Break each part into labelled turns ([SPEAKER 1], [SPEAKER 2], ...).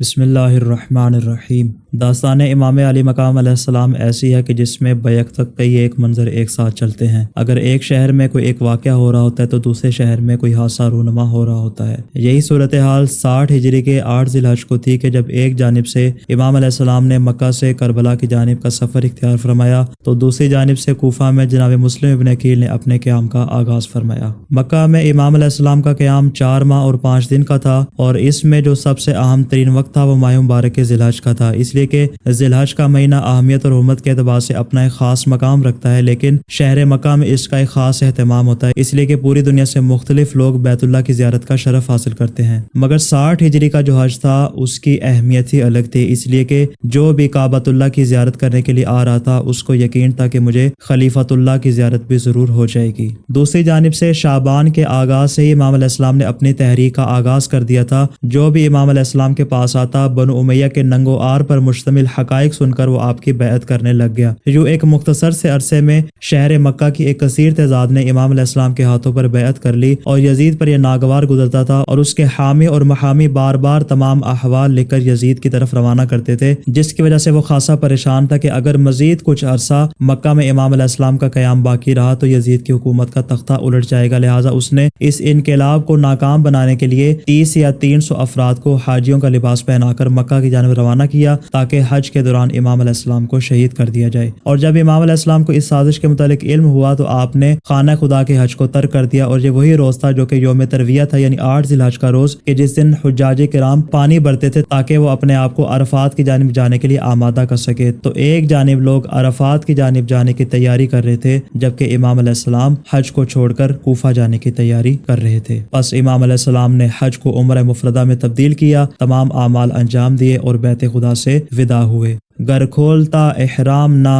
[SPEAKER 1] بسم اللہ الرحمن الرحیم۔ داستان امام علی مقام علیہ السلام ایسی ہے کہ جس میں بیک تک کئی ایک منظر ایک ساتھ چلتے ہیں۔ اگر ایک شہر میں کوئی ایک واقعہ ہو رہا ہوتا ہے تو دوسرے شہر میں کوئی حادثہ رونما ہو رہا ہوتا ہے۔ یہی صورتحال 60 ہجری کے 8 ذی الحج کو تھی کہ جب ایک جانب سے امام علیہ السلام نے مکہ سے کربلا کی جانب کا سفر اختیار فرمایا تو دوسری جانب سے کوفہ میں جناب مسلم ابن عقیل نے اپنے قیام کا آغاز فرمایا۔ مکہ میں امام علیہ السلام کا قیام 4 ماہ اور 5 دن کا تھا، اور اس میں جو سب سے اہم ترین وقت تھا وہ ماہ مبارک کے ذی الحج کا تھا، اس لیے کہ ذی الحج کا مہینہ اہمیت اور حرمت کے اعتبار سے اپنا ایک خاص مقام رکھتا ہے، لیکن شہر مکہ میں اس کا ایک خاص اہتمام ہوتا ہے، اس لیے کہ پوری دنیا سے مختلف لوگ بیت اللہ کی زیارت کا شرف حاصل کرتے ہیں۔ مگر 60 ہجری کا جو حج تھا اس کی اہمیت ہی الگ تھی، اس لیے کہ جو بھی کعبۃ اللہ کی زیارت کرنے کے لیے آ رہا تھا اس کو یقین تھا کہ مجھے خلیفۃ اللہ کی زیارت بھی ضرور ہو جائے گی۔ دوسری جانب سے شعبان کے آغاز سے ہی امام علیہ السلام نے اپنی تحریک کا آغاز کر دیا تھا۔ جو بھی امام علیہ السلام کے پاس آتا بنو امیہ کے ننگ و آر پر مشتمل حقائق سن کر وہ آپ کی بیعت کرنے لگ گیا۔ یوں ایک مختصر سے عرصے میں شہر مکہ کی ایک کثیر تعداد نے امام علیہ السلام کے ہاتھوں پر بیعت کر لی، اور یزید پر یہ ناگوار گزرتا تھا اور اس کے حامی اور محامی بار بار تمام احوال لکھ کر یزید کی طرف روانہ کرتے تھے، جس کی وجہ سے وہ خاصا پریشان تھا کہ اگر مزید کچھ عرصہ مکہ میں امام علیہ السلام کا قیام باقی رہا تو یزید کی حکومت کا تختہ الٹ جائے گا، لہٰذا اس نے اس انقلاب کو ناکام بنانے کے لیے 30 یا 300 افراد کو حاجیوں کا لباس پہنا کر مکہ کی جانب روانہ کیا تاکہ حج کے دوران امام علیہ السلام کو شہید کر دیا جائے۔ اور جب امام علیہ السلام کو اس سازش کے متعلق علم ہوا تو آپ نے خانہ خدا کے حج کو ترک کر دیا، اور یہ وہی روز تھا جو کہ یوم ترویہ تھا، یعنی 8 ذی الحج کا روز، کہ جس دن حجاج کرام پانی بھرتے تھے تاکہ وہ اپنے آپ کو عرفات کی جانب جانے کے لیے آمادہ کر سکے۔ تو ایک جانب لوگ عرفات کی جانب جانے کی تیاری کر رہے تھے، جبکہ امام علیہ السلام حج کو چھوڑ کر کوفہ جانے کی تیاری کر رہے تھے۔ بس امام علیہ السلام نے حج کو عمرہ مفردہ میں تبدیل کیا، تمام اعمال انجام دیے اور بیت خدا سے ودا ہوئے۔ گر کھولتا احرام نہ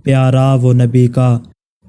[SPEAKER 1] پیارا وہ نبی کا،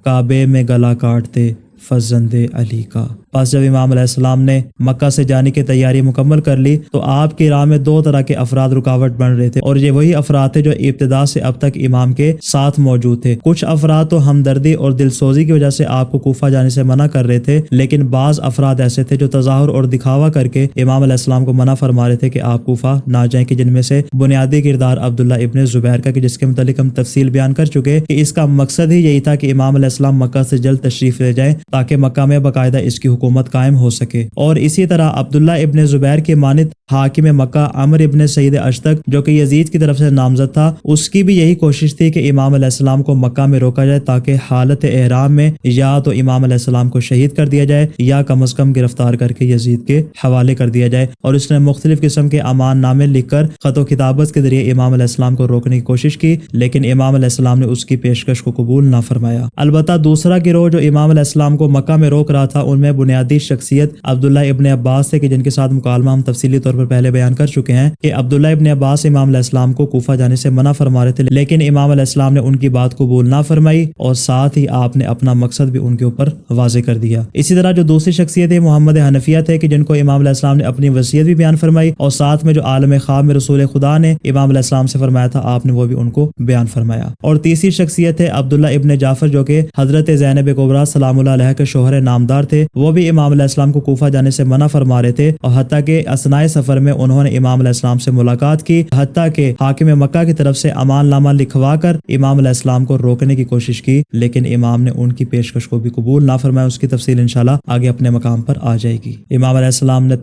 [SPEAKER 1] کعبے میں گلا کاٹتے فرزند علی کا۔ پس جب امام علیہ السلام نے مکہ سے جانے کی تیاری مکمل کر لی تو آپ کی راہ میں 2 طرح کے افراد رکاوٹ بن رہے تھے، اور یہ وہی افراد تھے جو ابتدا سے اب تک امام کے ساتھ موجود تھے۔ کچھ افراد تو ہمدردی اور دلسوزی کی وجہ سے آپ کو کوفہ جانے سے منع کر رہے تھے، لیکن بعض افراد ایسے تھے جو تظاہر اور دکھاوا کر کے امام علیہ السلام کو منع فرما رہے تھے کہ آپ کوفہ نہ جائیں، کہ جن میں سے بنیادی کردار عبداللہ ابن زبیر کا، کہ جس کے متعلق ہم تفصیل بیان کر چکے کہ اس کا مقصد ہی یہی تھا کہ امام علیہ السلام مکہ سے جلد تشریف لے جائیں تاکہ مکہ میں باقاعدہ اس کی حکومت قائم ہو سکے۔ اور اسی طرح عبداللہ ابن زبیر کے مانند حاکم مکہ عمر ابن سعید اشتق جو کہ یزید کی طرف سے نامزد تھا، اس کی بھی یہی کوشش تھی کہ امام علیہ السلام کو مکہ میں روکا جائے تاکہ حالت احرام میں یا تو امام علیہ السلام کو شہید کر دیا جائے یا کم از کم گرفتار کر کے یزید کے حوالے کر دیا جائے۔ اور اس نے مختلف قسم کے امان نامے لکھ کر خط و کتابت کے ذریعے امام علیہ السلام کو روکنے کی کوشش کی، لیکن امام علیہ السلام نے اس کی پیشکش کو قبول نہ فرمایا۔ البتہ دوسرا گروہ جو امام علیہ السلام کو مکہ میں روک رہا تھا ان میں بنیادی شخصیت عبداللہ ابن عباس تھے، کہ جن کے ساتھ مکالمہ ہم تفصیلی طور پر پہلے بیان کر چکے ہیں کہ عبداللہ ابن عباس امام علیہ السلام کو کوفہ جانے سے منع فرما رہے تھے، لیکن امام علیہ السلام نے ان کی بات قبول نہ فرمائی، اور ساتھ ہی آپ نے اپنا مقصد بھی ان کے اوپر واضح کر دیا۔ اسی طرح جو دوسری شخصیت ہے محمد حنفیہ تھے، کہ جن کو امام علیہ السلام نے اپنی وصیت بھی بیان فرمائی، اور ساتھ میں جو عالم خواب میں رسول خدا نے امام علیہ السلام سے فرمایا تھا آپ نے وہ بھی ان کو بیان فرمایا۔ اور تیسری شخصیت ہے عبداللہ ابن جعفر جو کہ حضرت زینب کبریٰ سلام اللہ علیہ کے شوہر نامدار تھے، وہ بھی امام علیہ السلام کو کوفہ جانے سے منع فرما رہے تھے، اور حتیٰ کہ اثناء سفر میں انہوں نے امام علیہ السلام سے ملاقات کی، حتیٰ کہ حاکم مکہ کی طرف سے امان نامہ لکھوا کر امام علیہ السلام کو روکنے کی کوشش کی، لیکن امام نے ان کی پیشکش کو بھی قبول نہ فرمایا۔ اس کی تفصیل انشاءاللہ آگے اپنے مقام پر آ جائے گی۔ امام علیہ السلام نے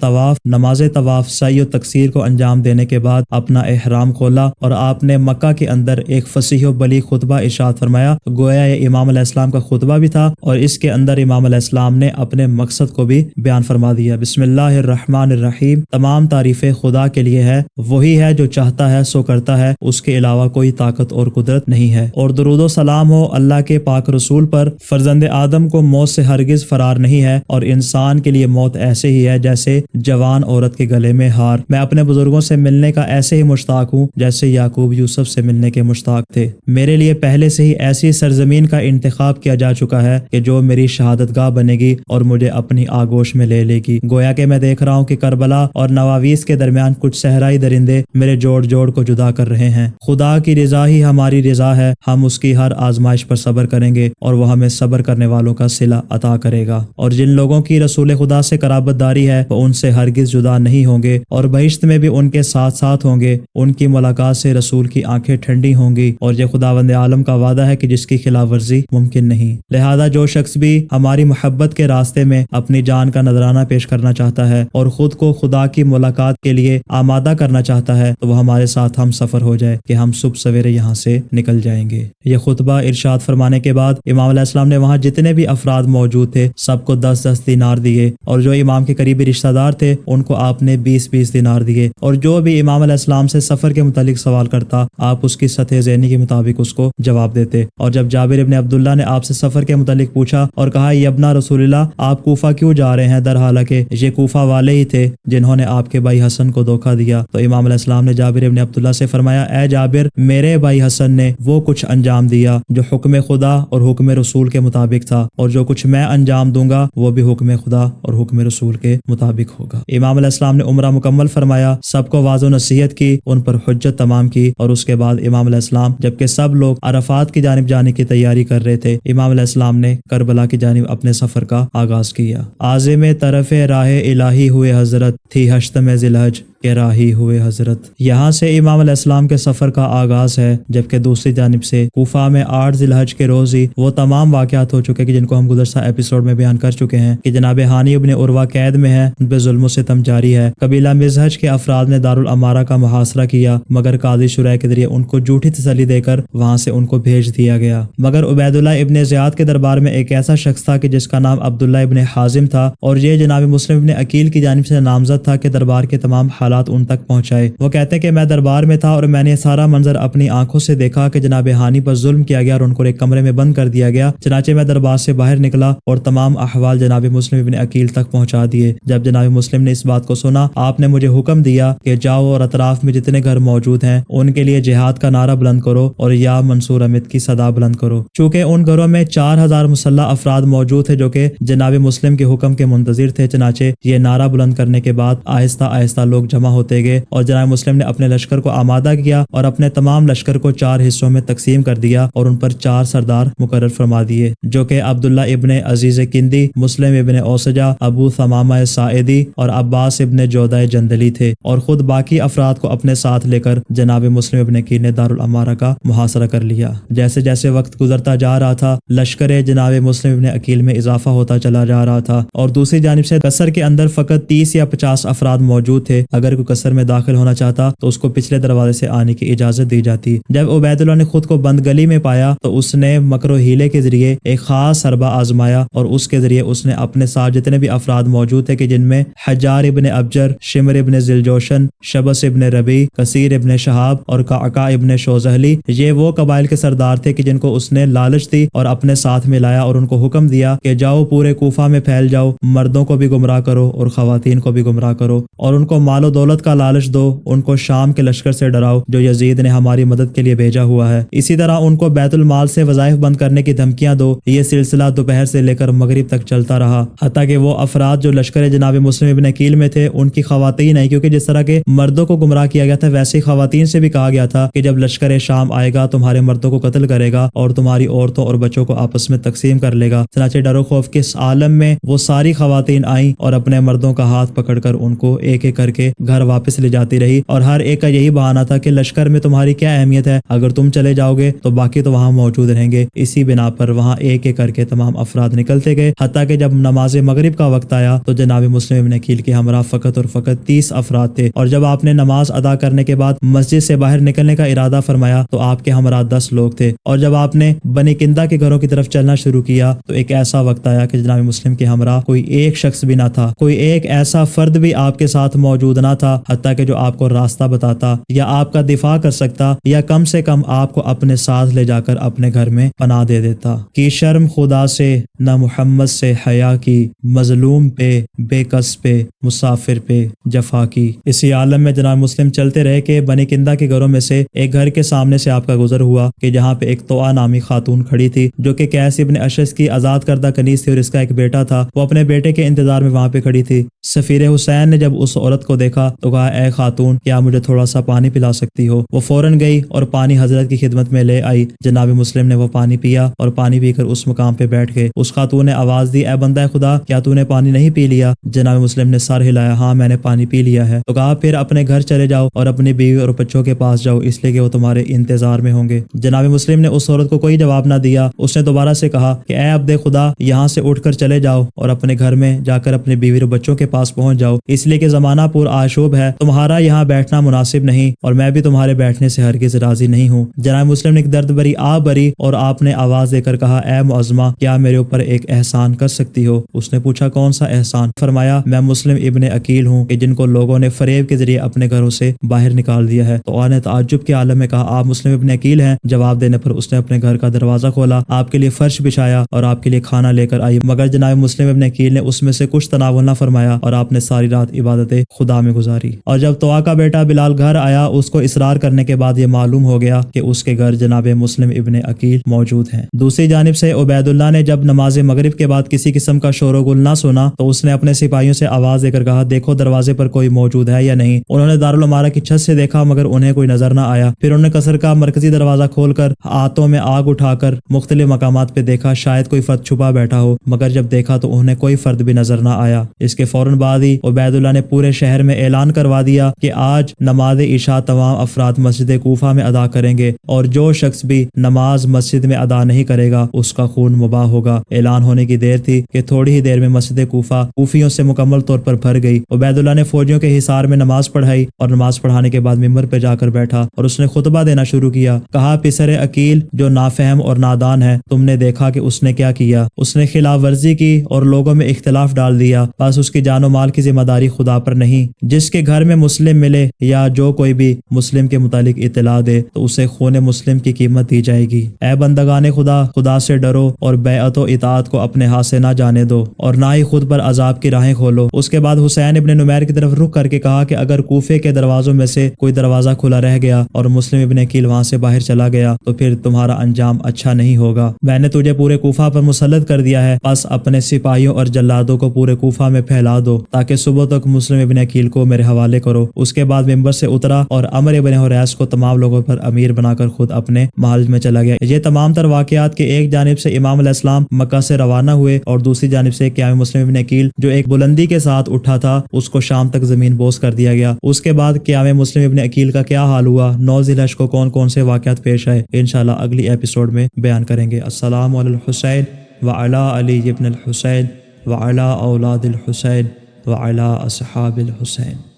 [SPEAKER 1] نماز طواف سعی و تقصیر کو انجام دینے کے بعد اپنا احرام کھولا، اور آپ نے مکہ کے اندر ایک فصیح و بلیغ خطبہ ارشاد فرمایا، گویا یہ امام علیہ السلام کا خطبہ بھی تھا، اور اس کے اندر امام علیہ السلام نے اپنے مقصد کو بھی بیان فرما دیا۔ بسم اللہ الرحمن الرحیم، تمام تعریفیں خدا کے لیے ہے، وہی ہے جو چاہتا ہے سو کرتا ہے، اس کے علاوہ کوئی طاقت اور قدرت نہیں ہے۔ اور درود و سلام ہو اللہ کے پاک رسول پر، فرزند آدم کو موت سے ہرگز فرار نہیں ہے، اور انسان کے لیے موت ایسے ہی ہے جیسے جوان عورت کے گلے میں ہار۔ میں اپنے بزرگوں سے ملنے کا ایسے ہی مشتاق ہوں جیسے یعقوب یوسف سے ملنے کے مشتاق تھے۔ میرے لیے پہلے سے ہی ایسی سرزمین کا انتخاب کیا جا چکا ہے کہ جو میری شہادت گاہ بنے گی، اور مجھے اپنی آغوش میں لے لے گی۔ گویا کہ میں دیکھ رہا ہوں کہ کربلا اور نواویس کے درمیان کچھ صحرائی درندے میرے جوڑ جوڑ کو جدا کر رہے ہیں۔ خدا کی رضا ہی ہماری رضا ہے، ہم اس کی ہر آزمائش پر صبر کریں گے اور وہ ہمیں صبر کرنے والوں کا صلہ عطا کرے گا۔ اور جن لوگوں کی رسول خدا سے قرابت داری ہے وہ ان سے ہرگز جدا نہیں ہوں گے اور بہشت میں بھی ان کے ساتھ ساتھ ہوں گے۔ ان کی ملاقات سے رسول کی آنکھیں ٹھنڈی ہوں گی اور یہ خداوند عالم کا وعدہ ہے کہ جس کی خلاف ورزی ممکن نہیں۔ لہذا جو شخص بھی ہماری محبت کے راستے میں اپنی جان کا نذرانہ پیش کرنا چاہتا ہے اور خود کو خدا کی ملاقات کے لیے آمادہ کرنا چاہتا ہے تو وہ ہمارے ساتھ ہم سفر ہو جائے کہ ہم صبح سویرے یہاں سے نکل جائیں گے۔ یہ خطبہ ارشاد فرمانے کے بعد امام علیہ السلام نے وہاں جتنے بھی افراد موجود تھے سب کو 10-10 دینار دیے، اور جو امام کے قریبی رشتہ دار تھے ان کو آپ نے 20-20 دینار دیے، اور جو بھی امام علیہ السلام سے سفر کے متعلق سوال کرتا آپ اس کی سطح ذہنی کے مطابق اس کو جواب دیتے۔ اور جب جابر ابن عبداللہ نے آپ سے سفر کے متعلق پوچھا اور کہا یہ ابنا رسول اللہ آپ کوفہ کیوں جا رہے ہیں، در حالانکہ یہ کوفہ والے ہی تھے جنہوں نے آپ کے بھائی حسن کو دھوکہ دیا، تو امام علیہ السلام نے جابر ابن عبداللہ سے فرمایا اے جابر، میرے بھائی حسن نے وہ کچھ انجام دیا جو حکم خدا اور حکم رسول کے مطابق تھا، اور جو کچھ میں انجام دوں گا وہ بھی حکم خدا اور حکم رسول کے مطابق ہوگا۔ امام علیہ السلام نے عمرہ مکمل فرمایا، سب کو واضح نصیحت کی، ان پر حجت تمام کی، اور اس کے بعد امام علیہ السلام جبکہ سب لوگ عرفات کی جانب جانے کی تیاری کر رہے تھے، امام علیہ السلام نے کربلا کی جانب اپنے سفر کا آغاز کیا۔ عازم طرف راہ الہی ہوئے حضرت، تھی ہشتم ذی الحج کے راہی ہوئے حضرت۔ یہاں سے امام علیہ السلام کے سفر کا آغاز ہے، جبکہ دوسری جانب سے کوفہ میں 8 ذی الحج کے روز ہی وہ تمام واقعات ہو چکے کہ جن کو ہم گزشتہ ایپیسوڈ میں بیان کر چکے ہیں کہ جناب ہانی ابن عروہ قید میں ہے، ان پہ ظلم و ستم جاری ہے۔ قبیلہ مزہج کے افراد نے دارالامارہ کا محاصرہ کیا، مگر قاضی شرح کے ذریعے ان کو جھوٹی تسلی دے کر وہاں سے ان کو بھیج دیا گیا۔ مگر عبید اللہ ابن زیاد کے دربار میں ایک ایسا شخص تھا کہ جس کا نام عبداللہ ابن حازم تھا، اور یہ جناب مسلم ابن عقیل کی جانب سے نامزد تھا کہ دربار کے تمام حالات ان تک پہنچائے۔ وہ کہتے ہیں کہ میں دربار میں تھا اور میں نے سارا منظر اپنی آنکھوں سے دیکھا کہ جناب ہانی پر ظلم کیا گیا اور ان کو ایک کمرے میں بند کر دیا گیا۔ چنانچہ میں دربار سے باہر نکلا اور تمام احوال جناب مسلم ابن عقیل تک پہنچا دیے۔ جب جناب مسلم نے اس بات کو سنا، آپ نے مجھے حکم دیا کہ جاؤ اور اطراف میں جتنے گھر موجود ہیں ان کے لیے جہاد کا نعرہ بلند کرو اور یا منصور امت کی صدا بلند کرو۔ چونکہ ان گھروں میں 4000 مسلح افراد موجود تھے جو کہ جناب مسلم کے حکم کے منتظر تھے، چنانچہ یہ نعرہ بلند کرنے کے بعد آہستہ آہستہ لوگ جمع ہوتے گئے اور جناب مسلم نے اپنے لشکر کو آمادہ کیا اور اپنے تمام لشکر کو 4 حصوں میں تقسیم کر دیا اور ان پر 4 سردار مقرر فرما دیے، جو کہ عبداللہ ابن عزیز کندی، مسلم ابن اوسجہ، ابو ثمامہ ساعدی اور عباس ابن جودہ جندلی تھے، اور خود باقی افراد کو اپنے ساتھ لے کر جناب مسلم ابن عقیل نے دارالامارہ کا محاصرہ کر لیا۔ جیسے جیسے وقت گزرتا جا رہا تھا لشکر جناب مسلم ابن عقیل میں اضافہ ہوتا چلا جا رہا تھا، اور دوسری جانب سے قصر کے اندر فقط 30 یا 50 افراد موجود تھے۔ اگر کوئی قصر میں داخل ہونا چاہتا تو اس کو پچھلے دروازے سے آنے کی اجازت دی جاتی۔ جب عبید اللہ نے خود کو بند گلی میں پایا تو اس نے مکر و ہیلے کے ذریعے ایک خاص حربہ آزمایا، اور اس کے ذریعے اس نے اپنے ساتھ جتنے بھی افراد موجود تھے کہ جن میں حجار ابن ابجر، شمر ابن ذیلجوشن، شبس ابن ربی، کثیر ابن شہاب اور قعقاع ابن شوزہلی، یہ وہ قبائل کے سردار تھے کہ جن کو اس نے لالچ دی اور اپنے ساتھ ملایا اور ان کو حکم دیا کہ جاؤ پورے کوفہ میں پھیل جاؤ، مردوں کو بھی گمراہ کرو اور خواتین کو بھی گمراہ کرو، اور ان کو مال و دولت کا لالچ دو، ان کو شام کے لشکر سے ڈراؤ جو یزید نے ہماری مدد کے لیے بھیجا ہوا ہے، اسی طرح ان کو بیت المال سے وظائف بند کرنے کی دھمکیاں دو۔ یہ سلسلہ دوپہر سے لے کر مغرب تک چلتا رہا، حتیٰ کہ وہ افراد جو لشکر جناب مسلم ابن عقیل میں تھے ان کی خواتین نہیں، کیونکہ جس طرح کے مردوں کو گمراہ کیا گیا تھا ویسے ہی خواتین سے بھی کہا گیا تھا کہ جب لشکر شام آئے گا تمہارے مردوں کو قتل کرے گا اور تمہاری عورتوں اور بچوں کو آپس میں تقسیم کر لے گا۔ چنانچہ ڈر و خوف کے اس عالم میں وہ ساری خواتین آئیں اور اپنے مردوں کا ہاتھ پکڑ کر ان کو ایک ایک کر کے گھر واپس لے جاتی رہی، اور ہر ایک کا یہی بہانہ تھا کہ لشکر میں تمہاری کیا اہمیت ہے، اگر تم چلے جاؤ گے تو باقی تو وہاں موجود رہیں گے۔ اسی بنا پر وہاں ایک ایک کر کے تمام افراد نکلتے گئے، حتیٰ کہ جب نماز مغرب کا وقت آیا تو جناب مسلم ابن عقیل کے ہمراہ فقط اور فقط 30 افراد تھے، اور جب آپ نے نماز ادا کرنے کے بعد مسجد سے باہر نکلنے کا ارادہ فرمایا تو آپ کے ہمراہ 10 لوگ تھے، اور جب آپ نے بنی کندہ کے گھروں کی طرف چلنا شروع کیا تو ایک ایسا وقت آیا کہ جناب مسلم کے ہمراہ کوئی ایک شخص بھی نہ تھا، کوئی ایک ایسا فرد بھی آپ کے ساتھ موجود نہ نہ تھا حتیٰ کہ جو آپ کو راستہ بتاتا یا آپ کا دفاع کر سکتا یا کم سے کم آپ کو اپنے ساتھ لے جا کر اپنے گھر میں پناہ دے دیتا۔ کی شرم خدا سے نہ محمد سے حیا کی، مظلوم پہ بے کس پہ مسافر پہ جفا کی۔ اسی عالم میں جناب مسلم چلتے رہے کہ بنی کندہ کے گھروں میں سے ایک گھر کے سامنے سے آپ کا گزر ہوا کہ جہاں پہ ایک طوع نامی خاتون کھڑی تھی جو کہ قیس ابن اشعث کی آزاد کردہ کنیز تھی اور اس کا ایک بیٹا تھا۔ وہ اپنے بیٹے کے انتظار میں وہاں پہ کھڑی تھی۔ سفیر حسین نے جب اس عورت کو دیکھا تو کہا اے خاتون کیا مجھے تھوڑا سا پانی پلا سکتی ہو؟ وہ فوراً گئی اور پانی حضرت کی خدمت میں لے آئی۔ جناب مسلم نے وہ پانی پیا اور پانی پی کر اس مقام پہ بیٹھ گئے۔ اس خاتون نے آواز دی اے بندہ خدا کیا تو نے پانی نہیں پی لیا؟ جناب مسلم نے سر ہلایا ہاں میں نے پانی پی لیا ہے۔ تو کہا پھر اپنے گھر چلے جاؤ اور اپنی بیوی اور بچوں کے پاس جاؤ اس لیے کہ وہ تمہارے انتظار میں ہوں گے۔ جناب مسلم نے اس عورت کو کوئی جواب نہ دیا۔ اس نے دوبارہ سے کہا کہ اے عبد خدا یہاں سے اٹھ کر چلے جاؤ اور اپنے گھر میں جا کر اپنے بیوی اور بچوں کے پاس پہنچ جاؤ اس لیے کہ زمانہ پر آشوب ہے، تمہارا یہاں بیٹھنا مناسب نہیں اور میں بھی تمہارے بیٹھنے سے ہرگز راضی نہیں ہوں۔ جناب مسلم نے ایک درد بھری آہ بھری اور آپ نے آواز دے کر کہا اے معظمہ کیا میرے اوپر ایک احسان کر سکتی ہو؟ اس نے پوچھا کون سا احسان؟ فرمایا میں مسلم ابن عقیل ہوں کہ جن کو لوگوں نے فریب کے ذریعے اپنے گھروں سے باہر نکال دیا ہے۔ تو نے تعجب کے عالم میں کہا آپ مسلم ابن عقیل ہیں؟ جواب دینے پر اس نے اپنے گھر کا دروازہ کھولا، آپ کے لیے فرش بچھایا اور آپ کے لیے کھانا لے کر آئی، مگر جناب مسلم ابن عقیل نے اس میں سے کچھ تناول نہ فرمایا اور آپ نے ساری رات عبادت خدا میں گزاری۔ اور جب طوع کا بیٹا بلال گھر آیا اس کو اصرار کرنے کے بعد یہ معلوم ہو گیا کہ اس کے گھر جناب مسلم ابن عقیل موجود ہیں۔ دوسری جانب سے عبید اللہ نے جب نماز مغرب کے بعد کسی قسم کا شور و گل نہ سنا تو اس نے اپنے سپاہیوں سے آواز دے کر کہا دیکھو دروازے پر کوئی موجود ہے یا نہیں۔ انہوں نے دارالعمارہ کی چھت سے دیکھا مگر انہیں کوئی نظر نہ آیا۔ پھر انہوں نے قصر کا مرکزی دروازہ کھول کر ہاتھوں میں آگ اٹھا کر مختلف مقامات پہ دیکھا شاید کوئی فرد چھپا بیٹھا ہو، مگر جب دیکھا تو انہیں کوئی فرد بھی نظر نہ آیا۔ اس کے فوراً بعد ہی عبید اللہ نے پورے شہر میں اعلان کروا دیا کہ آج نماز عشاء تمام افراد مسجد کوفہ میں ادا کریں گے اور جو شخص بھی نماز مسجد میں ادا نہیں کرے گا اس کا خون مباح ہوگا۔ اعلان ہونے کی دیر تھی کہ تھوڑی ہی دیر میں مسجد کوفہ کوفیوں سے مکمل طور پر بھر گئی۔ عبید اللہ نے فوجیوں کے حصار میں نماز پڑھائی اور نماز پڑھانے کے بعد ممبر پہ جا کر بیٹھا اور اس نے خطبہ دینا شروع کیا۔ کہا پسر عقیل جو نافہم اور نادان ہے، تم نے دیکھا کہ اس نے کیا کیا؟ اس نے خلاف ورزی کی اور لوگوں میں اختلاف ڈال دیا، بس اس کی جان و مال کی ذمہ داری خدا پر نہیں۔ جس کے گھر میں مسلم ملے یا جو کوئی بھی مسلم کے متعلق اطلاع دے تو اسے خون مسلم کی قیمت دی جائے گی۔ اے بندگان خدا، خدا سے ڈرو اور بیعت و اطاعت کو اپنے ہاتھ سے نہ جانے دو اور نہ ہی خود پر عذاب کی راہیں کھولو۔ اس کے بعد حسین ابن نمیر کی طرف رخ کر کے کہا کہ اگر کوفے کے دروازوں میں سے کوئی دروازہ کھلا رہ گیا اور مسلم ابن عقیل وہاں سے باہر چلا گیا تو پھر تمہارا انجام اچھا نہیں ہوگا۔ میں نے تجھے پورے کوفہ پر مسلط کر دیا ہے، بس اپنے سپاہیوں اور جلادوں کو پورے کوفہ میں پھیلا دو تاکہ صبح تک مسلم ابن عقیل کو میرے حوالے کرو۔ اس کے بعد ممبر سے اترا اور عمر ابن حریث کو تمام لوگوں پر امیر بنا کر خود اپنے محل میں چلا گیا۔ یہ تمام تر واقعات کے ایک جانب سے امام علیہ السلام مکہ سے روانہ ہوئے اور دوسری جانب سے قیام مسلم ابن عقیل جو ایک بلندی کے ساتھ اٹھا تھا اس کو شام تک زمین بوس کر دیا گیا۔ اس کے بعد قیام مسلم ابن عقیل کا کیا حال ہوا، 9 ذی الحجہ کو کون کون سے واقعات پیش آئے، انشاءاللہ اگلی ایپیسوڈ میں بیان کریں گے۔ السلام علی الحسین وعلی علی ابن الحسین وعلی اولاد الحسین وعلی اصحاب الحسین۔